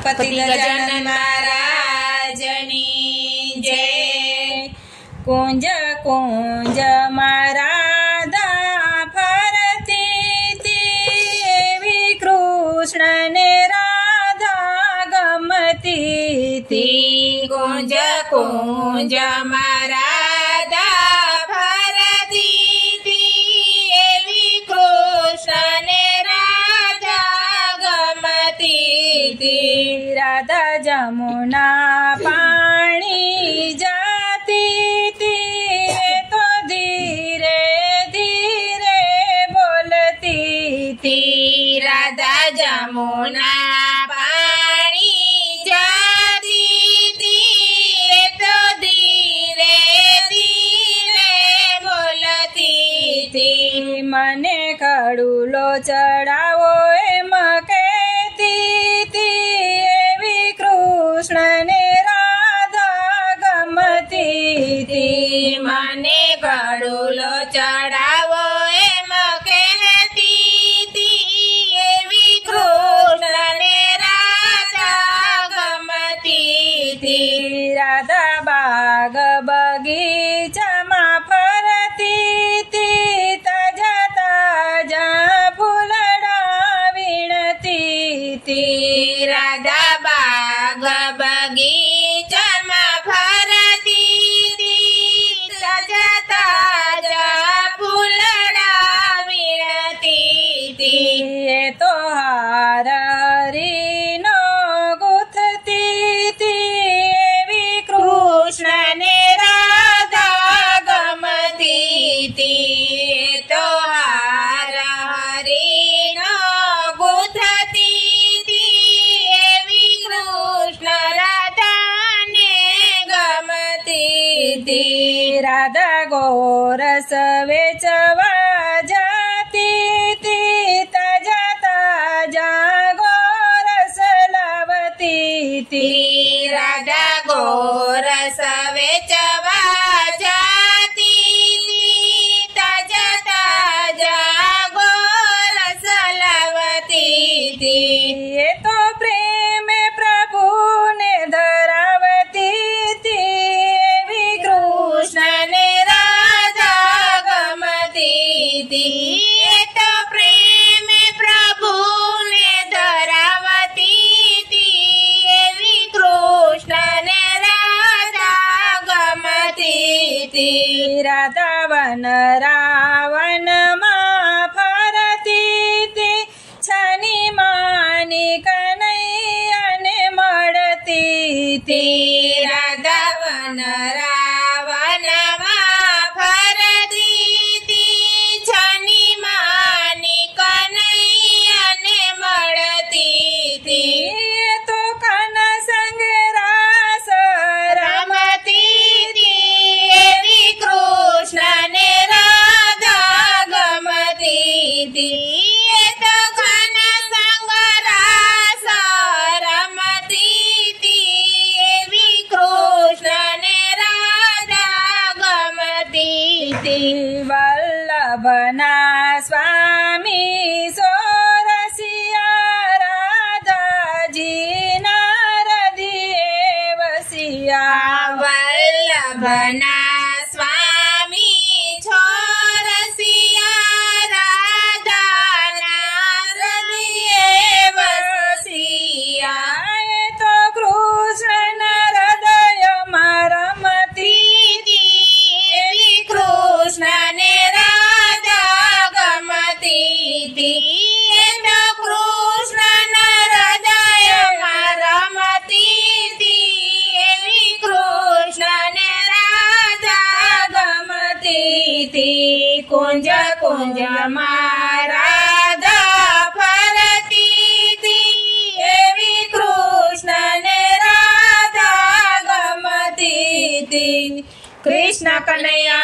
गणपति गजानन महाराजनी जय। कुंज कुंज राधा फरती थी, एवी कृष्ण ने राधा गमती थी। कुंज कुंज राधा फरती थी, एवी कृष्ण ने राधा गमती थी। राधा जमुना पानी जाती थी, तो धीरे धीरे बोलती थी। राधा जमुना पानी जाती थी, तो धीरे धीरे बोलती थी। मने कड़ूलो चढ़ावो एम कहती थी, एवी कृष्ण ने राधा गमती थी। मने कड़ूलो चढ़ावो एम कहती थी, एवी कृष्ण ने राधा गमती थी। राधा बाग बगीचा में फरती थी, ताजा ताजा फूलड़ा वीणती थी। राधा बाग बगीचा में फरती थी, ताजा ताजा फूलड़ा वीणती थी। ये तो हार हरी नो गुथती थी, एवी कृष्ण ने राधा गमती थी। तो हार हरी नो गुथती थी, एवी कृष्ण राधा ने गमती थी। राधा गोरस वेचवा जाती थी, ताजा ताजा गोरस लावती थी। राधा गोरस वेचवा जाती थी, ताजा ताजा गोरस लावती थी। ये तो प्रेम प्रभु ने धरावती थी, एवी कृष्ण ने राधा गमती थी। ये तो प्रेम प्रभु ने धरावती थी, एवी कृष्ण ने राधा गमती थी। राधा वन रावण मां फरती थी, छनी मानी कन्हैया ने मळती थी। राधा वन रावण मां फरती थी, छनी मानी कन्हैया ने मळती थी। ये तो कन संग रास रमती थी, एवी कृष्ण ने राधा गमती थी। ये तो कन संग रास रमती थी, एवी कृष्ण ने राधा गमती थी। वल्लभना स्वामी सोरसिया, राधा जी नारदिए वसिया। वल्लभना स्वामी छोरसिया, राधा नारदिए वसिया। ये तो कृष्ण हृदय रमती थी, एवी कृष्ण ने राधा गमती थी। ये तो कृष्ण हृदय रमती थी, एवी कृष्ण ने राधा गमती थी। कुंज कुंज राधा फरती थी, एवी कृष्ण ने राधा गमती थी। कृष्ण कन्हैया